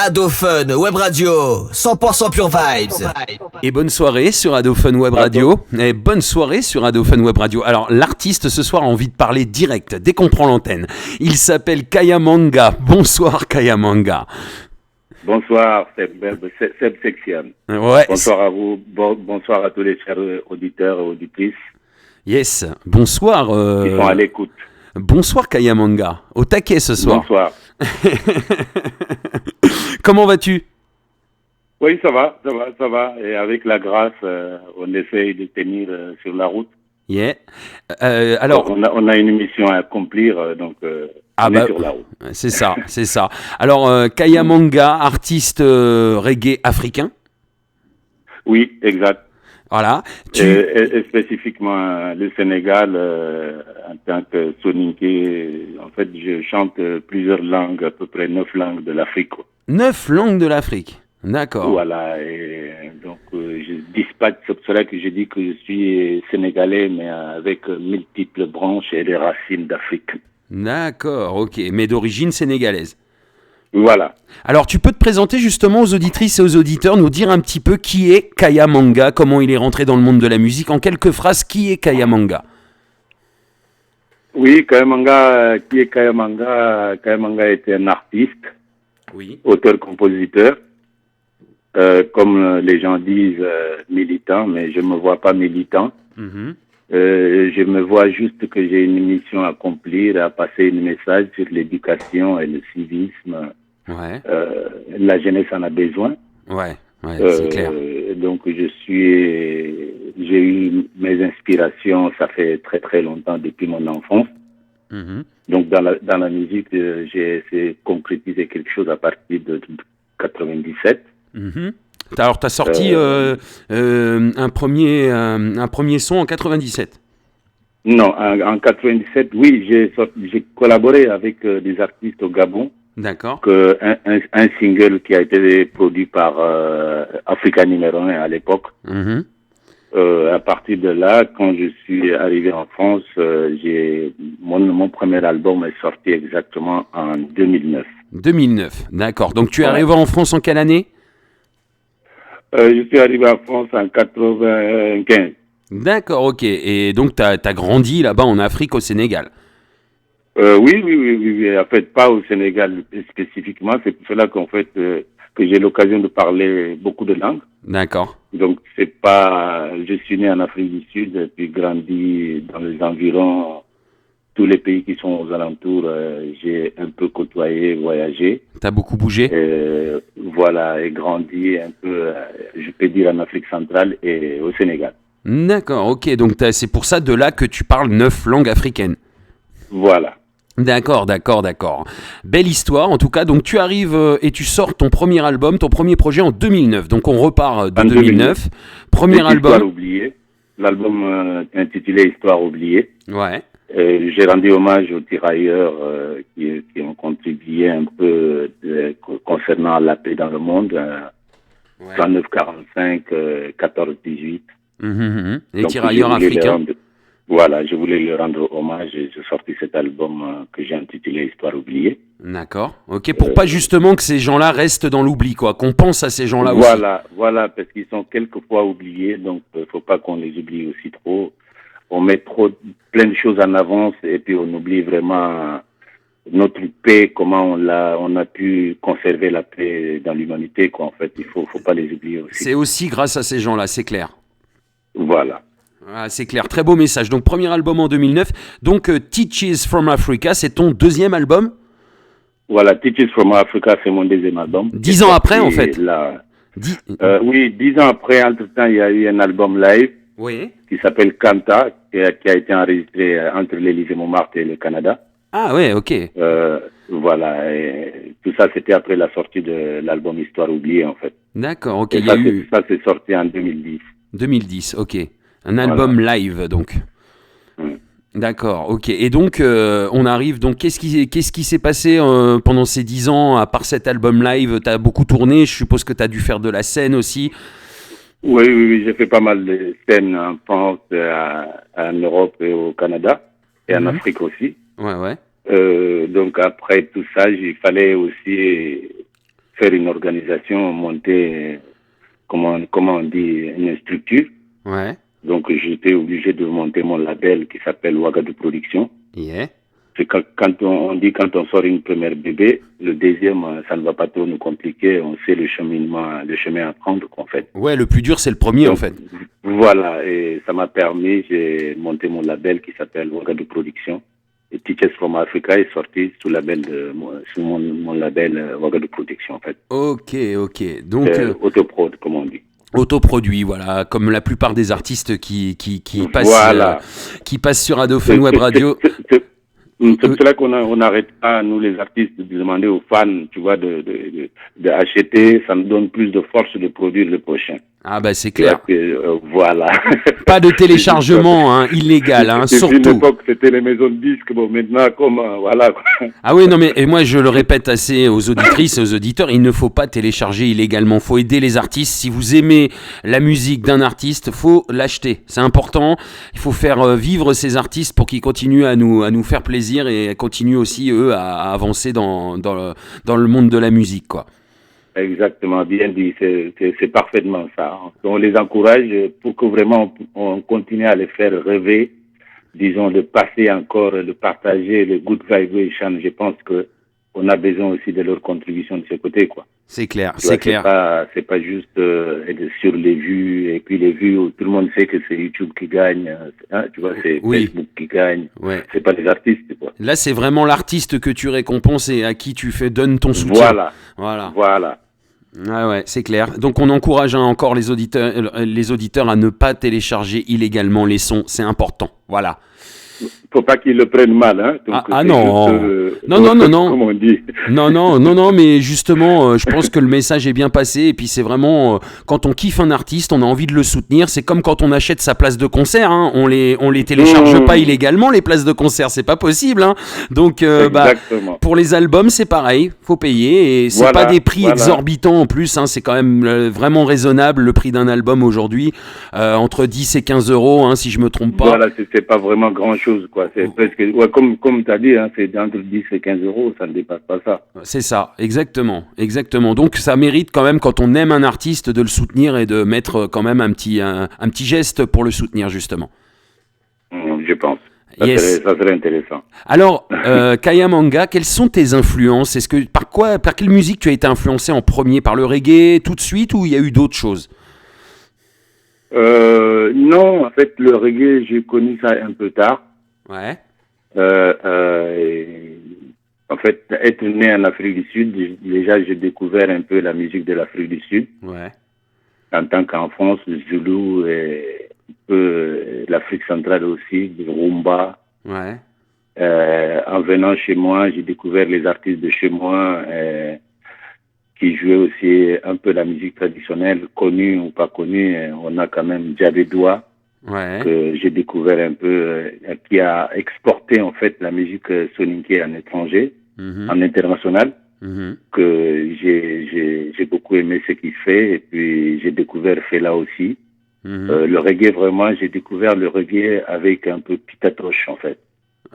Adofun Web Radio, 100% Pure Vibes. Et bonne soirée sur Adofun Web Radio. Et bonne soirée sur Adofun Web Radio. Alors, l'artiste ce soir a envie de parler direct, dès qu'on prend l'antenne. Il s'appelle Kayamanga. Bonsoir Kayamanga. Bonsoir, Seb Section. Ouais. Bonsoir à vous, bonsoir à tous les chers auditeurs et auditrices. Yes, bonsoir. Qui sont à l'écoute. Bonsoir Kayamanga. Au taquet ce soir. Bonsoir. Comment vas-tu? Oui, ça va. Et avec la grâce, on essaye de tenir sur la route. Yeah. Alors, on a une mission à accomplir, donc on est sur la route. C'est ça. Alors, Kayamanga, artiste reggae africain. Oui, exact. Voilà. Et spécifiquement le Sénégal, en tant que soninké, en fait, je chante plusieurs langues, à peu près 9 langues de l'Afrique. 9 langues de l'Afrique. D'accord. Voilà, et donc je dispatche, c'est pour cela que je dis que je suis sénégalais, mais avec multiples branches et des racines d'Afrique. D'accord, ok, mais d'origine sénégalaise. Voilà. Alors tu peux te présenter justement aux auditrices et aux auditeurs, nous dire un petit peu qui est Kayamanga, comment il est rentré dans le monde de la musique, en quelques phrases, qui est Kayamanga? Oui, Kayamanga, qui est Kayamanga? Kayamanga était un artiste, oui, auteur-compositeur. Comme les gens disent, militant, mais je ne me vois pas militant. Mm-hmm. Je me vois juste que j'ai une mission à accomplir, à passer un message sur l'éducation et le civisme. Ouais. La jeunesse en a besoin. Ouais, c'est clair. Donc j'ai eu mes inspirations, ça fait très très longtemps, depuis mon enfance. Mm-hmm. Donc dans la musique, j'ai essayé de concrétiser quelque chose à partir de 97. Mm-hmm. Alors, tu as sorti un premier son en 97. Non, en 97, oui, j'ai collaboré avec des artistes au Gabon. D'accord. Un single qui a été produit par Africa Numéro 1 à l'époque. Mm-hmm. À partir de là, quand je suis arrivé en France, mon premier album est sorti exactement en 2009. 2009, d'accord. Donc, tu es arrivé en France en quelle année? Je suis arrivé en France en 95. D'accord, ok. Et donc, tu as grandi là-bas en Afrique, au Sénégal? Oui. En fait, pas au Sénégal spécifiquement. C'est pour cela qu'en fait, que j'ai l'occasion de parler beaucoup de langues. D'accord. Donc, c'est pas... Je suis né en Afrique du Sud et puis grandi dans les environs, tous les pays qui sont aux alentours. J'ai un peu côtoyé, voyagé. T'as beaucoup bougé? Voilà, et grandi un peu, je peux dire, en Afrique centrale et au Sénégal. D'accord, ok. Donc, c'est pour ça de là que tu parles 9 langues africaines. Voilà. D'accord. Belle histoire, en tout cas. Donc, tu arrives et tu sors ton premier album, ton premier projet en 2009. Donc, on repart de 2009. Premier album. Histoire oubliée. L'album intitulé Histoire oubliée. Ouais. J'ai rendu hommage aux tirailleurs qui ont contribué un peu concernant la paix dans le monde. 39-45, 14-18. Les tirailleurs africains. Voilà, je voulais leur rendre hommage et j'ai sorti cet album que j'ai intitulé Histoire oubliée. D'accord. Ok, pour pas justement que ces gens-là restent dans l'oubli, quoi. Qu'on pense à ces gens-là aussi. Voilà, parce qu'ils sont quelquefois oubliés, donc faut pas qu'on les oublie aussi trop. On met plein de choses en avance et puis on oublie vraiment notre paix, comment on a pu conserver la paix dans l'humanité, quoi. En fait, il faut pas les oublier aussi. C'est aussi grâce à ces gens-là, c'est clair. Voilà. Ah, c'est clair, très beau message. Donc, premier album en 2009. Donc, Teaches from Africa, c'est ton deuxième album? Voilà, Teaches from Africa, c'est mon deuxième album. 10 ans après, en fait. Oui, 10 ans après, entre-temps, il y a eu un album live qui s'appelle Kanta, qui a été enregistré entre l'Élysée-Montmartre et le Canada. Ah ouais, ok. Voilà, et tout ça, c'était après la sortie de l'album Histoire oubliée, en fait. D'accord, ok. Et ça, c'est sorti en 2010. 2010, ok. Un album live, donc. D'accord, ok. Et donc, on arrive. Donc, qu'est-ce qui s'est passé pendant ces 10 ans, à part cet album live? Tu as beaucoup tourné, je suppose que tu as dû faire de la scène aussi. Oui, j'ai fait pas mal de scènes en France, en Europe et au Canada, et en Afrique aussi. Ouais. Donc, après tout ça, il fallait aussi faire une organisation, monter, comment on dit, une structure. Ouais. Donc, j'étais obligé de monter mon label qui s'appelle Ouagadou Production. Yeah. C'est quand on dit quand on sort une première bébé, le deuxième, ça ne va pas trop nous compliquer. On sait le chemin à prendre, en fait. Ouais, le plus dur, c'est le premier, Donc, en fait. Voilà, et ça m'a permis, j'ai monté mon label qui s'appelle Ouagadou Production. Et Teachers from Africa est sorti sous mon label Ouagadou Production, en fait. Ok. Donc, autoprod, comme on dit. autoproduit, voilà, comme la plupart des artistes qui Voilà. passent sur Adophone Web Radio. C'est pour cela qu'on n'arrête pas, nous les artistes, de demander aux fans, tu vois, d'acheter. Ça nous donne plus de force de produire le prochain. Ah bah c'est clair. Voilà. Pas de téléchargement illégal, surtout. À une époque, c'était les maisons de disques. Bon, maintenant, voilà. Ah oui, non mais et moi je le répète assez aux auditrices et aux auditeurs, il ne faut pas télécharger illégalement. Faut aider les artistes. Si vous aimez la musique d'un artiste, faut l'acheter. C'est important. Il faut faire vivre ces artistes pour qu'ils continuent à nous faire plaisir et continuent aussi eux à avancer dans le monde de la musique, quoi. Exactement, bien dit, c'est parfaitement ça. On les encourage pour que vraiment on continue à les faire rêver, disons, de passer encore, de partager le good vibration. Je pense que on a besoin aussi de leur contribution de ce côté, quoi. C'est clair, c'est clair. C'est pas juste sur les vues, et puis les vues, tout le monde sait que c'est YouTube qui gagne, tu vois, c'est Facebook qui gagne, c'est pas les artistes, quoi. Là, c'est vraiment l'artiste que tu récompenses et à qui tu donnes ton soutien. Voilà. Ouais, c'est clair. Donc on encourage encore les auditeurs à ne pas télécharger illégalement les sons, c'est important. Voilà. Faut pas qu'ils le prennent mal, hein. Donc, non. Non. Comme on dit. Non, mais justement, je pense que le message est bien passé. Et puis c'est vraiment, quand on kiffe un artiste, on a envie de le soutenir. C'est comme quand on achète sa place de concert, hein. On les télécharge pas illégalement, les places de concert, c'est pas possible, hein. Donc, pour les albums, c'est pareil, faut payer. Et c'est pas des prix exorbitants en plus, hein. C'est quand même vraiment raisonnable le prix d'un album aujourd'hui, entre 10 et 15 euros, hein, si je me trompe pas. Voilà, c'est pas vraiment grand-chose, quoi. C'est presque, comme tu as dit, hein, c'est entre 10 et 15 euros, ça ne dépasse pas ça. C'est ça, exactement. Donc ça mérite quand même, quand on aime un artiste, de le soutenir et de mettre quand même un petit geste pour le soutenir, justement. Je pense. Ça serait intéressant. Alors, Kaya Manga, quelles sont tes influences ? Par quelle musique tu as été influencé en premier ? Par le reggae tout de suite, ou il y a eu d'autres choses ? Non, en fait, le reggae, j'ai connu ça un peu tard. Ouais. En fait, être né en Afrique du Sud, déjà, j'ai découvert un peu la musique de l'Afrique du Sud. Ouais. En tant qu'enfance, le Zoulou et un peu l'Afrique centrale aussi, le Rumba. Ouais. En venant chez moi, j'ai découvert les artistes de chez moi qui jouaient aussi un peu la musique traditionnelle, connue ou pas connue. On a quand même Djabedoua, que j'ai découvert un peu, qui a exporté en fait la musique soninké en étranger, en international, que j'ai beaucoup aimé ce qu'il fait, et puis j'ai découvert Fela aussi. Le reggae, vraiment, j'ai découvert le reggae avec un peu Peter Tosh en fait.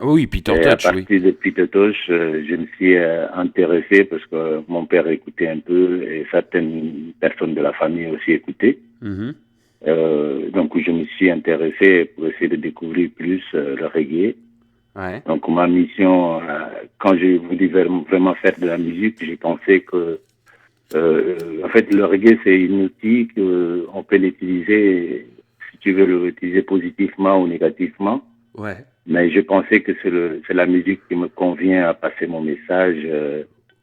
Oui, Peter Tosh, à partir de Peter Tosh, je me suis intéressé parce que mon père écoutait un peu et certaines personnes de la famille aussi écoutaient. Donc, je me suis intéressé pour essayer de découvrir plus le reggae. Ouais. Donc, ma mission, quand j'ai voulu vraiment faire de la musique, j'ai pensé que, en fait, le reggae, c'est un outil qu'on peut l'utiliser, si tu veux l'utiliser positivement ou négativement. Ouais. Mais je pensais que c'est la musique qui me convient à passer mon message.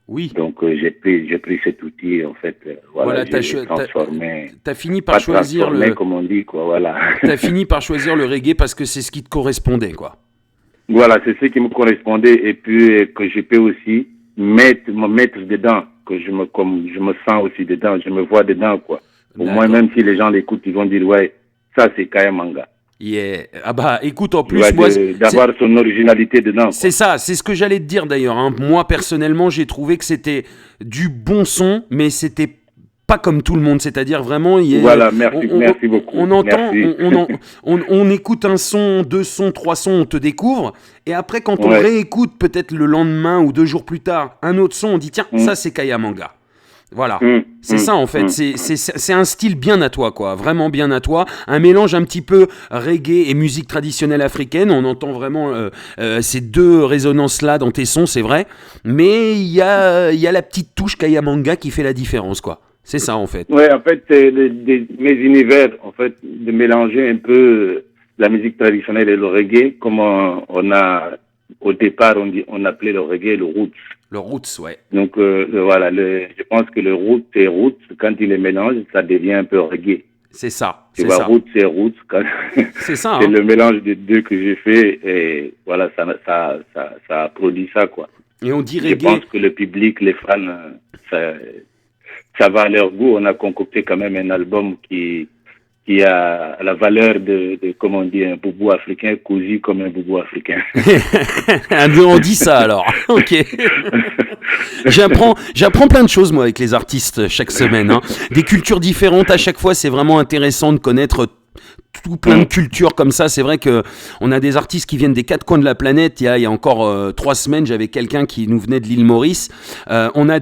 Oui. Donc j'ai pris cet outil en fait. Voilà, j'ai transformé. T'as fini par choisir comme on dit, quoi. Voilà. T'as fini par choisir le reggae parce que c'est ce qui te correspondait, quoi. Voilà, c'est ce qui me correspondait et puis que je peux aussi me mettre dedans, que je me sens aussi dedans, je me vois dedans, quoi. Au moins, même si les gens l'écoutent, ils vont dire ouais, ça c'est Kaya Manga. Yeah. Ah bah écoute, en plus moi d'avoir son originalité dedans. C'est ça, c'est ce que j'allais te dire d'ailleurs, hein. Moi personnellement, j'ai trouvé que c'était du bon son, mais c'était pas comme tout le monde, c'est-à-dire vraiment voilà, merci beaucoup. On entend, on écoute un son, 2 sons, 3 sons, on te découvre, et après quand on réécoute peut-être le lendemain ou 2 jours plus tard un autre son, on dit tiens, ça c'est Kaya Manga. Voilà, c'est ça en fait, c'est un style bien à toi quoi, vraiment bien à toi, un mélange un petit peu reggae et musique traditionnelle africaine, on entend vraiment ces deux résonances-là dans tes sons, c'est vrai, mais il y a la petite touche Kayamanga qui fait la différence quoi, c'est ça en fait. Ouais, en fait, c'est mes univers, en fait, de mélanger un peu la musique traditionnelle et le reggae, comme on a, au départ, on appelait le reggae le roots. Le roots, ouais. Donc voilà, je pense que le roots et roots, quand il les mélange, ça devient un peu reggae. C'est ça. Tu vois, roots et roots, c'est ça. C'est le mélange des deux que j'ai fait et voilà, ça a produit ça quoi. Et on dit reggae. Je pense que le public, les fans, ça va à leur goût. On a concocté quand même un album qui a la valeur de comment on dit, un boubou africain, cousu comme un boubou africain. On dit ça alors, ok. J'apprends plein de choses moi avec les artistes chaque semaine, hein. Des cultures différentes à chaque fois, c'est vraiment intéressant de connaître tout plein de cultures comme ça. C'est vrai que on a des artistes qui viennent des quatre coins de la planète. Il y a encore 3 semaines, j'avais quelqu'un qui nous venait de l'île Maurice. On a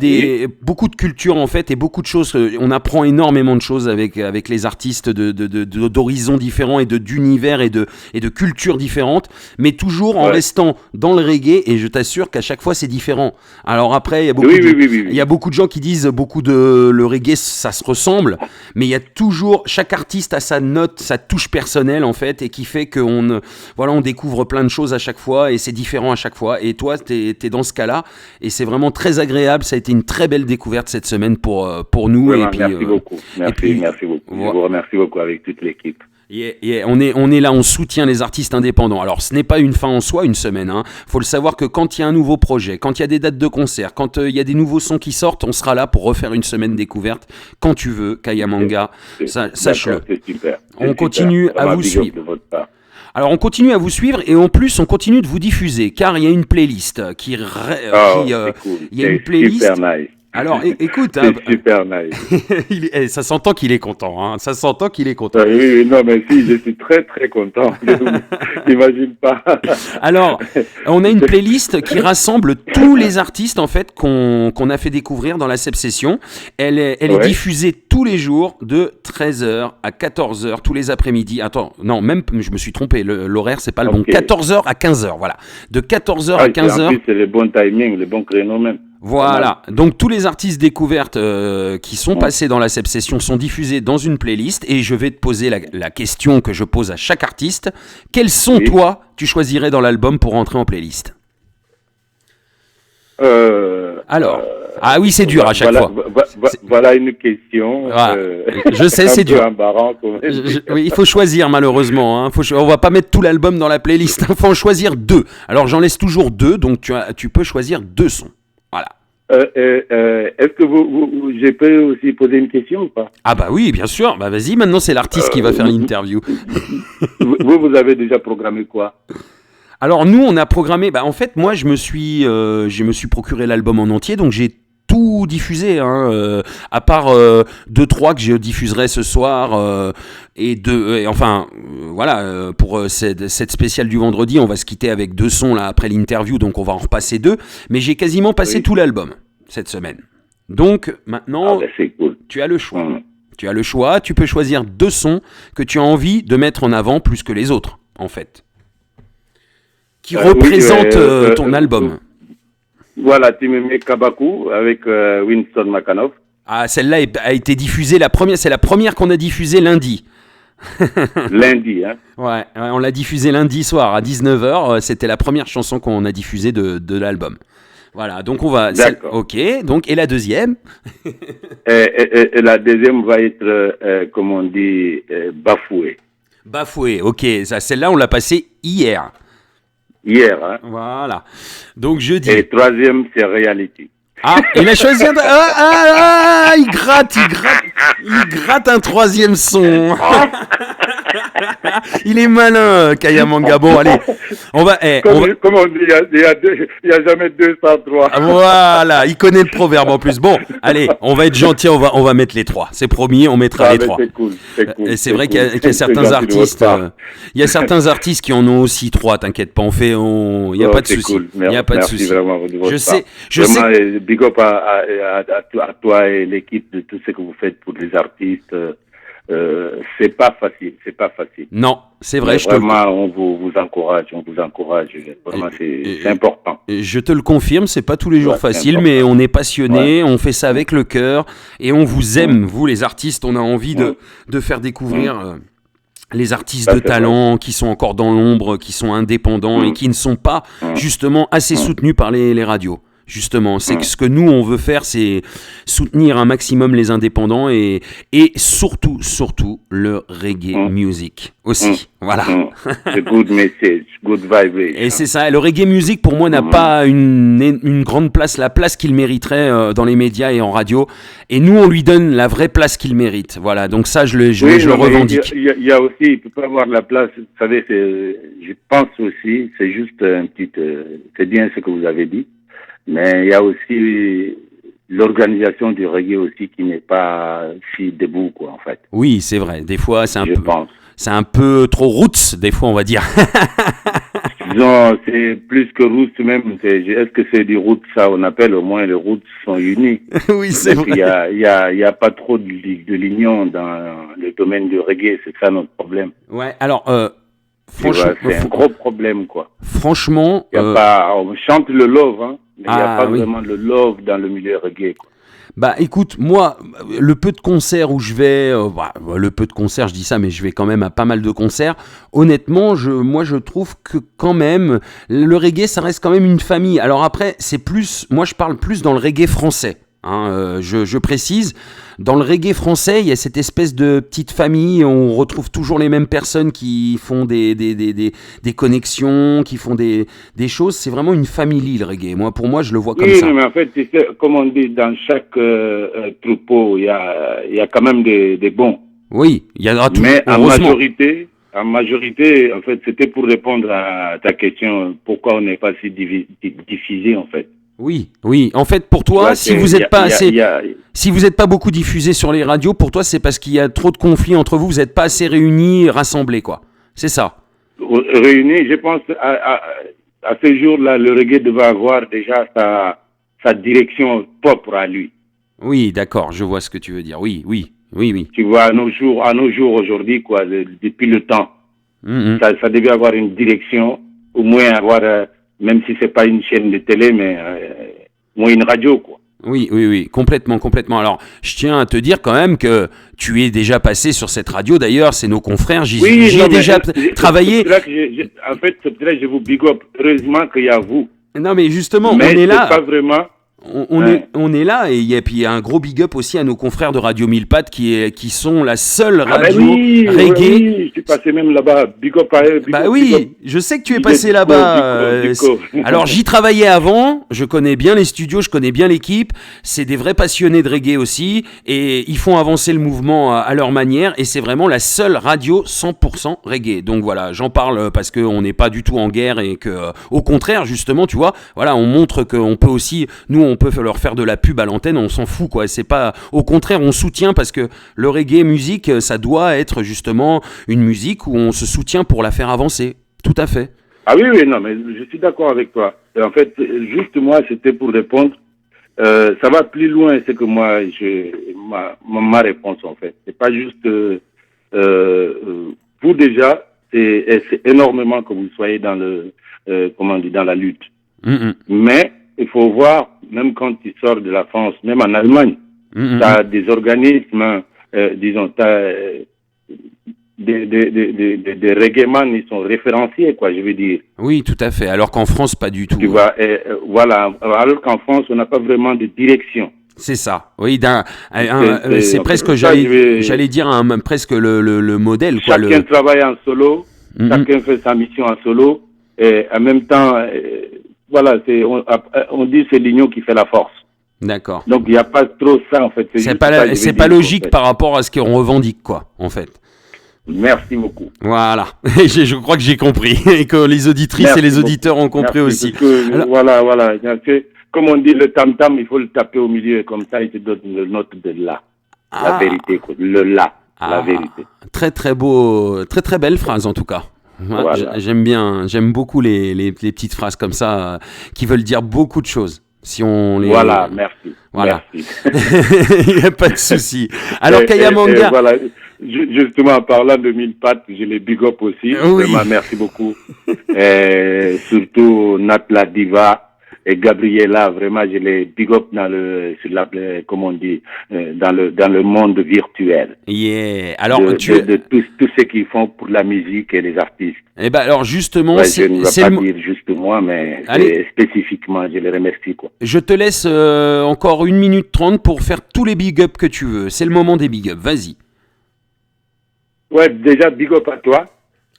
beaucoup de cultures en fait et beaucoup de choses. On apprend énormément de choses avec les artistes d'horizons différents et d'univers et de cultures différentes, mais toujours en restant dans le reggae. Et je t'assure qu'à chaque fois c'est différent. Alors après, il y a beaucoup de gens qui disent le reggae ça se ressemble, mais il y a toujours chaque artiste a sa note, sa touche personnelle en fait, et qui fait qu'on on découvre plein de choses à chaque fois et c'est différent à chaque fois. Et toi, t'es dans ce cas-là et c'est vraiment très agréable. Ça a été une très belle découverte cette semaine pour nous. Vraiment, merci beaucoup. Merci beaucoup. Je vous remercie beaucoup avec toute l'équipe. On est là, on soutient les artistes indépendants. Alors ce n'est pas une fin en soi, une semaine. Faut le savoir que quand il y a un nouveau projet, quand il y a des dates de concert, quand il y a des nouveaux sons qui sortent, on sera là pour refaire une semaine découverte quand tu veux, Kayamanga. Sache-le. C'est super. On continue à vous suivre. Alors on continue à vous suivre et en plus on continue de vous diffuser car il y a une playlist il y a une playlist. Super nice. Alors écoute, c'est super nice. Ça s'entend qu'il est content, Ça s'entend qu'il est content. Oui, non, mais si, je suis très très content. T'imagines pas. Alors, on a une playlist qui rassemble tous les artistes en fait qu'on a fait découvrir dans la Session. Elle est diffusée tous les jours de 13h à 14h tous les après-midi. Attends, non, même je me suis trompé. L'horaire c'est pas le bon. 14h à 15h, voilà. De 14h à 15h. En plus, c'est le bon timing, le bon créneau même. Voilà, donc tous les artistes découvertes qui sont passés dans la Session sont diffusés dans une playlist et je vais te poser la question que je pose à chaque artiste. Quels sons, toi, tu choisirais dans l'album pour rentrer en playlist ? Alors, ah oui, c'est dur à chaque fois. Voilà une question. Je sais, c'est dur. Oui, il faut choisir malheureusement. On va pas mettre tout l'album dans la playlist. Il faut en choisir 2. Alors j'en laisse toujours 2, donc tu peux choisir 2 sons. Voilà. Est-ce que je peux aussi poser une question ou pas ? Ah bah oui, bien sûr. Bah vas-y, maintenant c'est l'artiste qui va faire l'interview. Vous avez déjà programmé quoi ? Alors nous, on a programmé. Bah en fait, moi, je me suis procuré l'album en entier, donc j'ai tout diffusé, à part 2-3 que je diffuserai ce soir pour cette spéciale du vendredi, on va se quitter avec 2 sons là après l'interview, donc on va en repasser 2, mais j'ai quasiment passé tout l'album cette semaine. Donc maintenant, c'est cool. Tu as le choix. Tu as le choix, tu peux choisir 2 sons que tu as envie de mettre en avant plus que les autres, en fait, qui représentent ton album. Voilà, tu me mets Kabaku avec Winston McAnuff. Ah, celle-là a été diffusée, c'est la première qu'on a diffusée lundi. Lundi, hein. Ouais, on l'a diffusée lundi soir à 19h, c'était la première chanson qu'on a diffusée de l'album. Voilà, donc on va... D'accord. Ok, donc, et la deuxième et la deuxième va être, comme on dit, Bafoué. Bafoué, ok, celle-là on l'a passée hier. Hier, hein. Voilà. Donc jeudi. Et troisième, c'est Reality. Ah, il a choisi il gratte un troisième son. Il est malin, Kayamanga. Bon, allez, on va. Comme on dit, il y a jamais 203. Voilà, il connaît le proverbe en plus. Bon, allez, on va être gentil, on va mettre les 3. C'est promis, on mettra les 3. C'est cool, Et c'est vrai qu'il y a certains artistes. Il y a certains artistes qui en ont aussi 3. T'inquiète pas, il y a pas de souci. Cool. Il y a pas de souci. Je sais. Vraiment, big up à toi et l'équipe de tout ce que vous faites pour les artistes. C'est pas facile. Non, c'est vrai. Vraiment, on vous encourage. Vraiment, c'est important. Je te le confirme, c'est pas tous les jours facile, mais on est passionné, on fait ça avec le cœur et on vous aime, vous les artistes. On a envie de faire découvrir les artistes de talent qui sont encore dans l'ombre, qui sont indépendants et qui ne sont pas justement assez soutenus par les radios. Justement, c'est que ce que nous on veut faire, c'est soutenir un maximum les indépendants et surtout le reggae music aussi. Voilà. C'est good message, good vibration. Et c'est ça. Le reggae music pour moi n'a pas une grande place, la place qu'il mériterait dans les médias et en radio. Et nous on lui donne la vraie place qu'il mérite. Voilà. Donc ça je le revendique. Il y a aussi, il peut pas avoir la place. Vous savez, je pense aussi, c'est juste c'est bien ce que vous avez dit. Mais il y a aussi l'organisation du reggae aussi qui n'est pas si debout, quoi, en fait. Oui, c'est vrai. Des fois, c'est un peu trop roots, des fois, on va dire. Disons, c'est plus que roots même. Est-ce que c'est du roots, ça, on appelle au moins les roots sont unis. Oui, c'est vrai. Il y a pas trop de l'union dans le domaine du reggae, c'est ça notre problème. Ouais, alors, franchement. C'est un gros problème, quoi. Franchement. On chante le love, hein. Mais il n'y a pas vraiment le love dans le milieu reggae, quoi. Bah écoute, moi, le peu de concerts où je vais, le peu de concerts, je dis ça, mais je vais quand même à pas mal de concerts. Honnêtement, moi je trouve que quand même, le reggae, ça reste quand même une famille. Alors après, moi je parle plus dans le reggae français. Je précise, dans le reggae français, il y a cette espèce de petite famille, on retrouve toujours les mêmes personnes qui font des connexions, qui font des choses, c'est vraiment une famille le reggae. Pour moi, je le vois comme ça. Oui, mais en fait, comme on dit, dans chaque troupeau, il y a quand même des bons. Oui, il y a tout. Mais en majorité, en fait, c'était pour répondre à ta question, pourquoi on n'est pas si diffusé, en fait. Oui. En fait, pour toi, si vous n'êtes pas beaucoup diffusé sur les radios, pour toi, c'est parce qu'il y a trop de conflits entre vous. Vous n'êtes pas assez réunis, rassemblés, quoi. C'est ça. Réunis, je pense à ce jour-là, le reggae devait avoir déjà sa direction propre à lui. Oui, d'accord. Je vois ce que tu veux dire. Oui. Tu vois, à nos jours aujourd'hui, quoi, depuis le temps, ça devait avoir une direction, au moins avoir. Même si c'est pas une chaîne de télé, mais moins une radio, quoi. Oui, complètement. Alors, je tiens à te dire quand même que tu es déjà passé sur cette radio. D'ailleurs, c'est nos confrères. J'y ai déjà travaillé. En fait, c'est peut-être que je vous big up. Heureusement qu'il y a vous. Non, mais justement, mais on est là. Pas vraiment. On est là et puis il y a un gros big up aussi à nos confrères de Radio Mille Pattes qui sont la seule radio reggae. Oui, je suis passé même là-bas. Big up à eux. Je sais que tu es passé là-bas. Alors j'y travaillais avant, je connais bien les studios, je connais bien l'équipe. C'est des vrais passionnés de reggae aussi et ils font avancer le mouvement à leur manière et c'est vraiment la seule radio 100% reggae. Donc voilà, j'en parle parce qu'on n'est pas du tout en guerre et que au contraire justement, tu vois, voilà, on montre qu'on peut aussi, nous on peut leur faire de la pub à l'antenne, on s'en fout quoi. C'est pas, au contraire, on soutient parce que le reggae musique, ça doit être justement une musique où on se soutient pour la faire avancer. Tout à fait. Ah oui, non, mais je suis d'accord avec toi. En fait, juste moi, c'était pour répondre. Ça va plus loin, c'est que moi, ma réponse en fait. C'est pas juste vous déjà, c'est énormément que vous soyez dans dans la lutte. Mais il faut voir, même quand tu sors de la France, même en Allemagne, tu as des organismes, disons, tu as des reggaeman, ils sont référenciés, quoi, je veux dire. Oui, tout à fait, alors qu'en France, pas du tout. Tu vois, voilà, alors qu'en France, on n'a pas vraiment de direction. C'est ça, oui, c'est presque, j'allais dire, presque le modèle. Chacun travaille en solo, chacun fait sa mission en solo, et en même temps... Voilà, on dit c'est l'union qui fait la force. D'accord. Donc il n'y a pas trop ça en fait. C'est pas logique en fait par rapport à ce qu'on revendique quoi, en fait. Merci beaucoup. Voilà, je crois que j'ai compris et que les auditrices Merci et les beaucoup. auditeurs ont compris Merci, aussi. parce que, Alors, voilà. Comme on dit, le tam-tam, il faut le taper au milieu, comme ça, il te donne le note de la. La ah, vérité, quoi. Le la vérité. très très beau, très très belle phrase en tout cas. Ouais, Voilà. j'aime bien, j'aime beaucoup les petites phrases comme ça qui veulent dire beaucoup de choses. Si on les, Voilà, merci. voilà, Merci. il n'y a pas de souci. Alors Et Kayamanga, voilà, justement, en parlant de mille pattes, je les big up aussi. oui, Vraiment, merci beaucoup. Et surtout, Nat la Diva et Gabriella, vraiment, je les big up comme on dit, dans le monde virtuel. yeah. Alors De tous ceux qui font pour la musique et les artistes. eh ben alors justement, Ouais, je ne vais c'est pas le, dire juste moi, mais allez, spécifiquement, je les remercie, quoi. je te laisse encore 1 minute 30 pour faire tous les big ups que tu veux. C'est le moment des big ups. Vas-y. Ouais, déjà, big up à toi.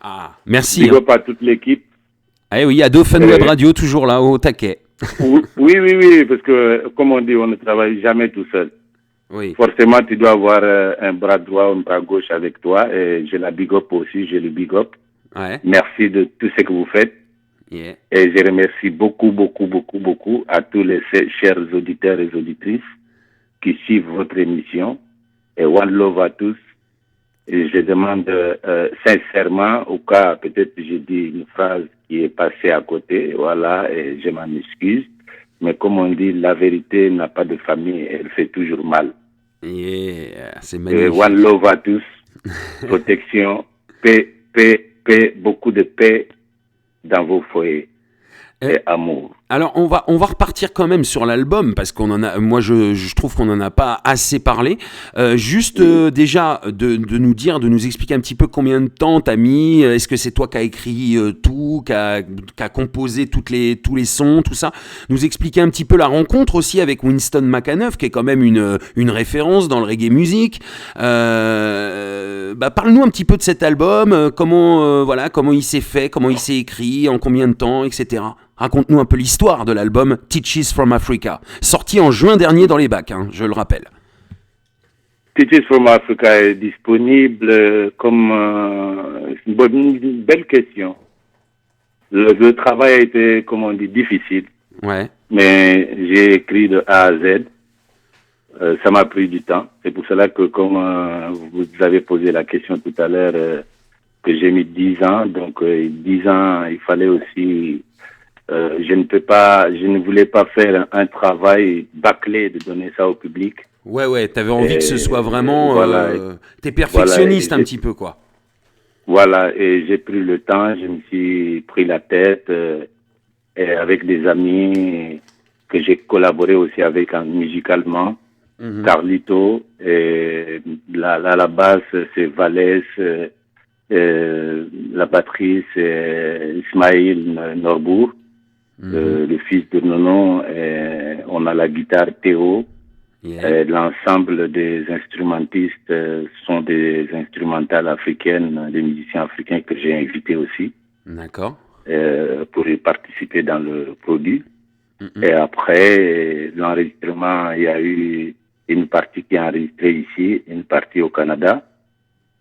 Ah, merci. Big Hein. up à toute l'équipe. Ah oui, Ado Fun Web Radio toujours là au taquet. Oui, parce que, comme on dit, on ne travaille jamais tout seul. Oui. Forcément, tu dois avoir un bras droit, un bras gauche avec toi. Et je la big up aussi, je le big up. Ouais. Merci de tout ce que vous faites. Yeah. Et je remercie beaucoup à tous les chers auditeurs et auditrices qui suivent votre émission. Et one love à tous. Et je demande sincèrement, au cas, peut-être j'ai dit une phrase qui est passée à côté, voilà, et je m'en excuse. Mais comme on dit, la vérité n'a pas de famille, elle fait toujours mal. Yeah, c'est One magnifique. love à tous, protection, paix, beaucoup de paix dans vos foyers et amour. Alors on va repartir quand même sur l'album parce qu'on en a, moi je trouve qu'on en a pas assez parlé. Juste déjà de nous dire, de nous expliquer un petit peu combien de temps t'as mis. Est-ce que c'est toi qui as écrit tout, qui a composé tous les sons, tout ça. Nous expliquer un petit peu la rencontre aussi avec Winston McAnuff qui est quand même une référence dans le reggae music. Parle-nous un petit peu de cet album, comment il s'est fait, comment il s'est écrit, en combien de temps, etc. Raconte-nous un peu l'histoire de l'album Teaches from Africa, sorti en juin dernier dans les bacs, hein, je le rappelle. Teaches from Africa est disponible comme une belle question. Le travail a été, comme on dit, difficile. Ouais. Mais j'ai écrit de A à Z. Ça m'a pris du temps. C'est pour cela que, comme vous avez posé la question tout à l'heure, que j'ai mis 10 ans. Donc, 10 ans, il fallait aussi... je ne voulais pas faire un travail bâclé de donner ça au public. Ouais, t'avais envie que ce soit vraiment... voilà, t'es perfectionniste voilà, un petit peu, quoi. Voilà, et j'ai pris le temps, je me suis pris la tête, et avec des amis que j'ai collaboré aussi avec musicalement, Carlito, et la basse c'est Valès, la batterie c'est Ismaël Norbourg, le fils de Nono, et on a la guitare Théo. Yeah. L'ensemble des instrumentistes sont des instrumentales africaines, des musiciens africains que j'ai invités aussi. D'accord. Pour y participer dans le produit. Et après, l'enregistrement, il y a eu une partie qui est enregistrée ici, une partie au Canada.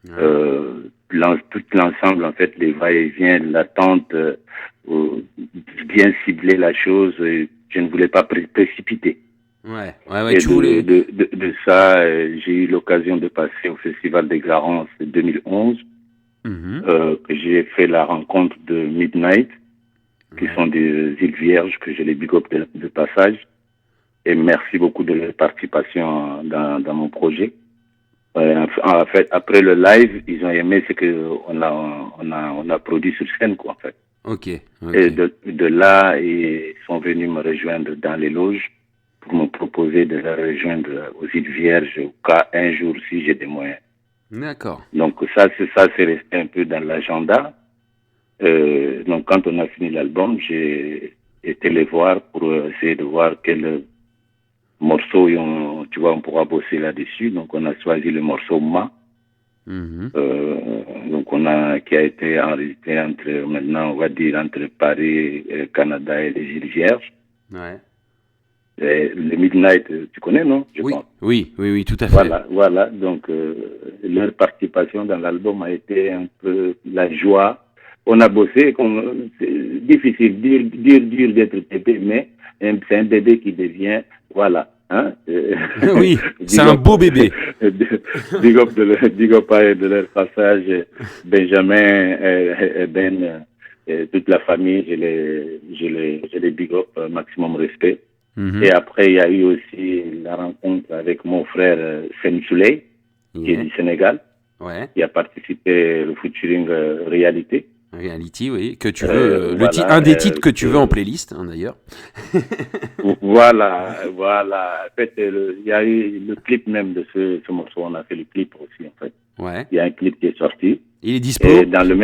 Tout l'ensemble, en fait, les va-et-vient, l'attente, bien cibler la chose, je ne voulais pas précipiter. Ouais, et tu voulais... de ça, j'ai eu l'occasion de passer au Festival des Clarence 2011, que j'ai fait la rencontre de Midnight, qui sont des îles Vierges, que je les big up de passage. Et merci beaucoup de leur participation dans mon projet. En fait, après le live, ils ont aimé ce qu'on a produit sur scène, quoi, en fait. Ok. Et de là, ils sont venus me rejoindre dans les loges pour me proposer de la rejoindre aux îles Vierges au cas un jour si j'ai des moyens. D'accord. Donc ça c'est resté un peu dans l'agenda. Donc quand on a fini l'album, j'ai été les voir pour essayer de voir quel morceau on pourra bosser là-dessus. Donc on a choisi le morceau Ma. Donc qui a été enregistré entre Paris, Canada et les îles Vierges. Ouais. le Midnight, tu connais, non? Je Oui, pense. oui, tout à fait. Voilà. Donc, leur participation dans l'album a été un peu la joie. On a bossé, c'est difficile, dur d'être bébé, mais c'est un bébé qui devient, voilà. Hein? Oui, c'est un beau bébé. Big up de leur passage, Benjamin et Ben, toute la famille, je les big up, maximum respect. Mhm. Et après, il y a eu aussi la rencontre avec mon frère Sem Souley, qui est du Sénégal, Ouais. qui a participé au featuring Réalité. Reality, oui, que tu veux. Voilà, un des titres que tu veux en playlist, hein, d'ailleurs. Voilà. En fait, il y a eu le clip même de ce morceau. On a fait le clip aussi, en fait. Ouais. Il y a un clip qui est sorti. Il est dispo. Et dans le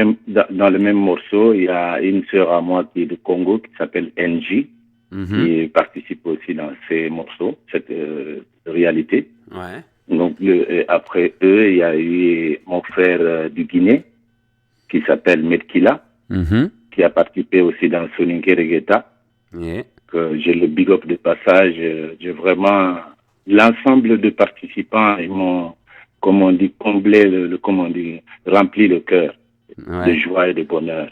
même morceau, il y a une sœur à moi qui est du Congo, qui s'appelle NJ, qui participe aussi dans ces morceaux, cette réalité. Ouais. Donc, après eux, il y a eu mon frère du Guinée, qui s'appelle Medkila, qui a participé aussi dans Soninke Reggaeta. Yeah. Que j'ai le big up de passage. J'ai vraiment l'ensemble de participants, ils m'ont, comme on dit, comblé rempli le cœur de joie et de bonheur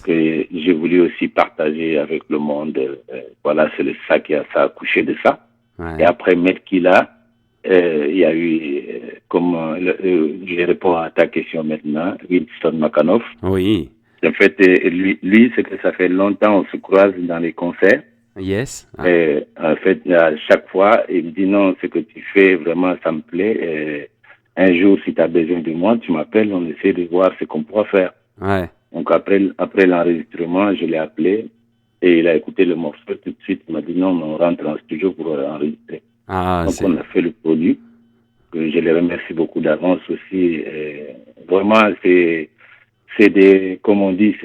que j'ai voulu aussi partager avec le monde. Voilà, c'est ça qui a accouché de ça. Ouais. Et après Medkila, il y a eu, je réponds à ta question maintenant, Winston Makanov. Oui. En fait, lui, c'est que ça fait longtemps on se croise dans les concerts. Yes. Et en fait, à chaque fois, il me dit non, ce que tu fais, vraiment, ça me plaît. Et un jour, si tu as besoin de moi, tu m'appelles, on essaie de voir ce qu'on pourra faire. Ouais. Donc après l'enregistrement, je l'ai appelé et il a écouté le morceau. Tout de suite, il m'a dit non, on rentre en studio pour enregistrer. Donc on a fait le produit. Je les remercie beaucoup d'avance aussi. Et vraiment, c'est des, comme on dit,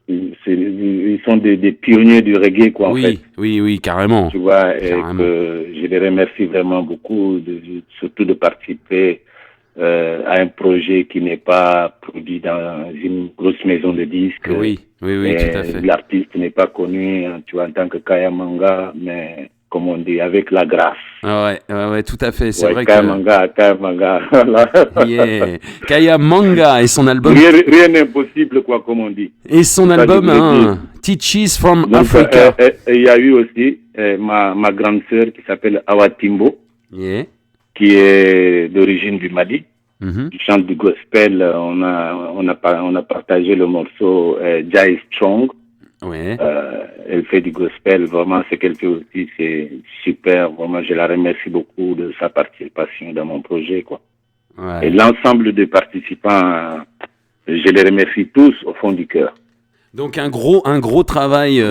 ils sont des pionniers du reggae, quoi, en fait. Oui, carrément. Tu vois, carrément. Et je les remercie vraiment beaucoup, surtout de participer à un projet qui n'est pas produit dans une grosse maison de disques. Oui, tout à fait. L'artiste n'est pas connu, tu vois, en tant que Kaya Manga, mais comme on dit, avec la grâce. Ouais, tout à fait. C'est vrai Kaya Manga, voilà. Yeah. Kaya Manga et son album. Rien n'est impossible, quoi, comme on dit. Et son album, Teaches from Africa. Il y a eu aussi ma grande sœur qui s'appelle Awa Timbo, qui est d'origine du Mali. Qui chante du gospel. On a partagé le morceau Jai Strong. Ouais. Elle fait du gospel, vraiment ce qu'elle fait aussi, c'est super. Vraiment, je la remercie beaucoup de sa participation dans mon projet, quoi. Ouais. Et l'ensemble des participants, je les remercie tous au fond du cœur. Donc un gros travail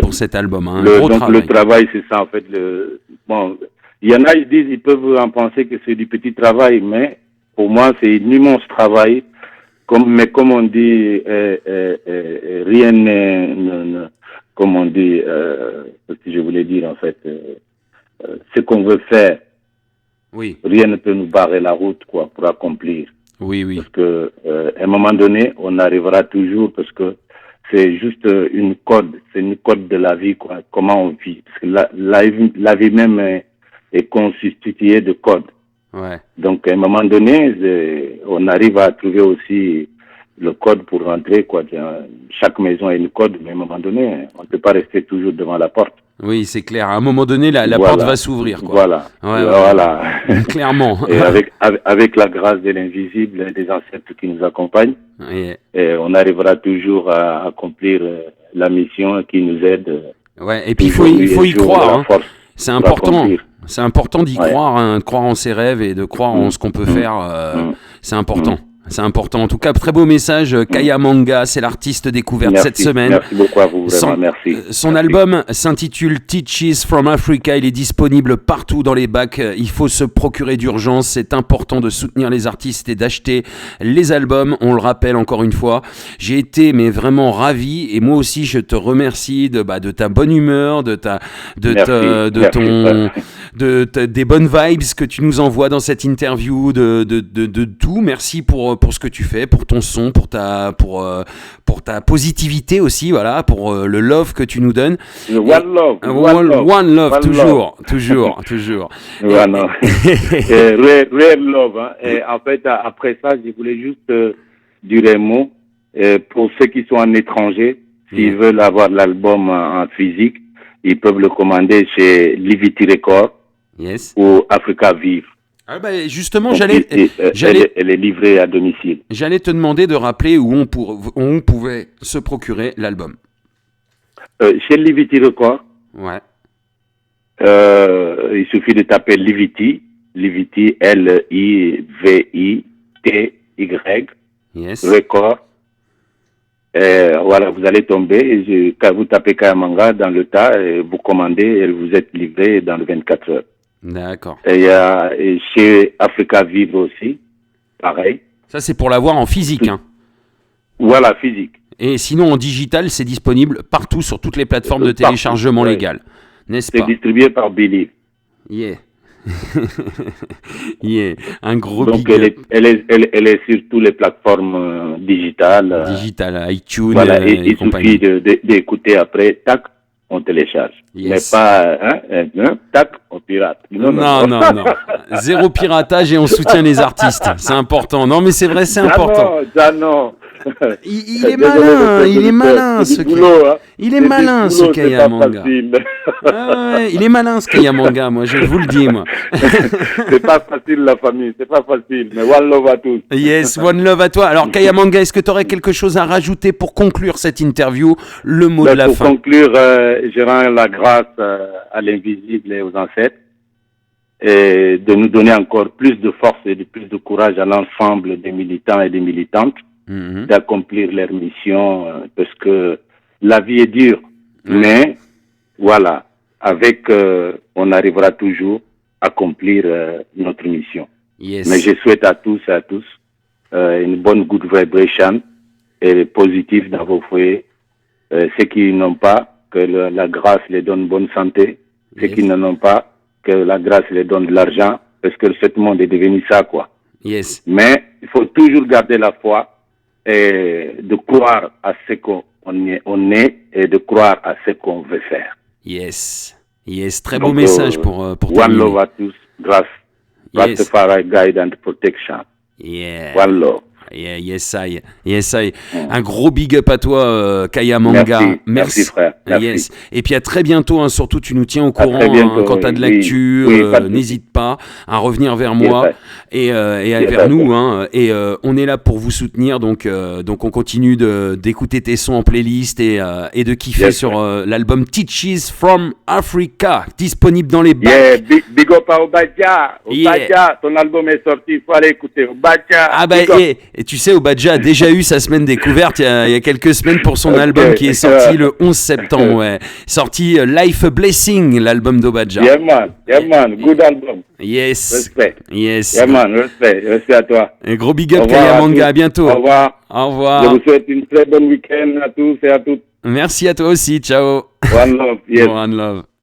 pour cet album. Hein, le travail, c'est ça en fait. Bon, il y en a, ils peuvent en penser que c'est du petit travail, mais pour moi, c'est un immense travail. Mais comme on dit, rien ne comme on dit, ce que je voulais dire en fait, ce qu'on veut faire, rien ne peut nous barrer la route, quoi, pour accomplir. Oui. Parce que à un moment donné, on arrivera toujours, parce que c'est juste une code de la vie, quoi, comment on vit. Parce que la vie même est constituée de codes. Ouais. Donc, à un moment donné, on arrive à trouver aussi le code pour rentrer, quoi. Chaque maison a une code, mais à un moment donné, on ne peut pas rester toujours devant la porte. Oui, c'est clair. À un moment donné, la porte va s'ouvrir, quoi. Voilà. Clairement. Et avec la grâce de l'invisible et des ancêtres qui nous accompagnent, et on arrivera toujours à accomplir la mission qui nous aide. Ouais. Et puis, il faut y croire. Hein. C'est important. C'est important d'y croire, hein, de croire en ses rêves et de croire en ce qu'on peut faire. C'est important. C'est important. En tout cas, très beau message. Kaya Manga, c'est l'artiste découverte cette semaine. Merci beaucoup à vous, vraiment, merci. Son album s'intitule Teaches from Africa. Il est disponible partout dans les bacs. Il faut se procurer d'urgence. C'est important de soutenir les artistes et d'acheter les albums. On le rappelle encore une fois. J'ai été vraiment ravi, et moi aussi je te remercie de ta bonne humeur, de des bonnes vibes que tu nous envoies dans cette interview, de tout. Merci pour ce que tu fais, pour ton son, pour ta positivité aussi, voilà, pour le love que tu nous donnes. One love, toujours. Voilà. Real love. Hein. Et en fait, après ça, je voulais juste dire un mot pour ceux qui sont en étranger. S'ils veulent avoir l'album en physique, ils peuvent le commander chez Livity Records ou Africa Vive. Ah bah justement, Donc, elle est livrée à domicile. J'allais te demander de rappeler où on pouvait se procurer l'album. Chez Livity Records, ouais. Il suffit de taper Livity, Livity, Records. Voilà, vous allez tomber. Quand vous tapez Kayamanga dans le tas, vous commandez et vous êtes livré dans les 24 heures. D'accord. Et chez Africa Vive aussi, pareil. Ça, c'est pour l'avoir en physique. Hein. Voilà, physique. Et sinon, en digital, c'est disponible partout sur toutes les plateformes de téléchargement légales. N'est-ce pas? C'est distribué par Believe. Yeah. Yeah. Un gros Donc, big elle est sur toutes les plateformes digitales. Digital, iTunes, voilà, et il compagnie. suffit d'écouter après, tac, on télécharge. Yes. Mais pas, tac, on pirate. Non. Zéro piratage et on soutient les artistes. C'est important. Non, mais c'est vrai, c'est important. Non. Il est malin, ce Kayamanga. Il est malin, ce Kayamanga. Il est malin, ce Kayamanga, moi, je vous le dis, moi. C'est pas facile, la famille, c'est pas facile, mais one love à tous. Yes, one love à toi. Alors, Kayamanga, est-ce que tu aurais quelque chose à rajouter pour conclure cette interview? Le mot de la fin. Pour conclure, je rends la grâce à l'invisible et aux ancêtres, et de nous donner encore plus de force et de plus de courage à l'ensemble des militants et des militantes. D'accomplir leur mission, parce que la vie est dure, mais voilà, avec on arrivera toujours à accomplir notre mission. Yes. Mais je souhaite à tous une bonne good vibration et positive dans vos foyers. Ceux qui n'ont pas, que la grâce les donne bonne santé. Ceux qui n'en ont pas, que la grâce les donne de l'argent, parce que ce monde est devenu ça, quoi. Yes. Mais il faut toujours garder la foi et de croire à ce qu'on est et de croire à ce qu'on veut faire. Yes, très beau message pour one terminer. love à tous, grâce. Rastafari Guide and Protection. Yeah. One love. Yeah, yes, I. Un gros big up à toi, Kayamanga. Merci frère. Merci. Yes. Et puis à très bientôt, hein, surtout tu nous tiens au courant quand tu as de l'actu, n'hésite pas à revenir vers moi et vers nous. Hein, et on est là pour vous soutenir, donc on continue d'écouter tes sons en playlist et de kiffer sur l'album Teaches from Africa, disponible dans les bacs. Yeah, big up à Obadja. Obadja, ton album est sorti, il faut aller écouter. Obadja. Ah bah, et tu sais, Obadja a déjà eu sa semaine découverte il y a quelques semaines pour son album qui est sorti le 11 septembre. Ouais. Sorti Life Blessing, l'album d'Obadja. Yeah man, good album. Yes. Respect. Yes. Yeah man, respect à toi. Un gros big up Kayamanga, à bientôt. Au revoir. Au revoir. Je vous souhaite une très bonne week-end à tous et à toutes. Merci à toi aussi, ciao. One love, yes. One love.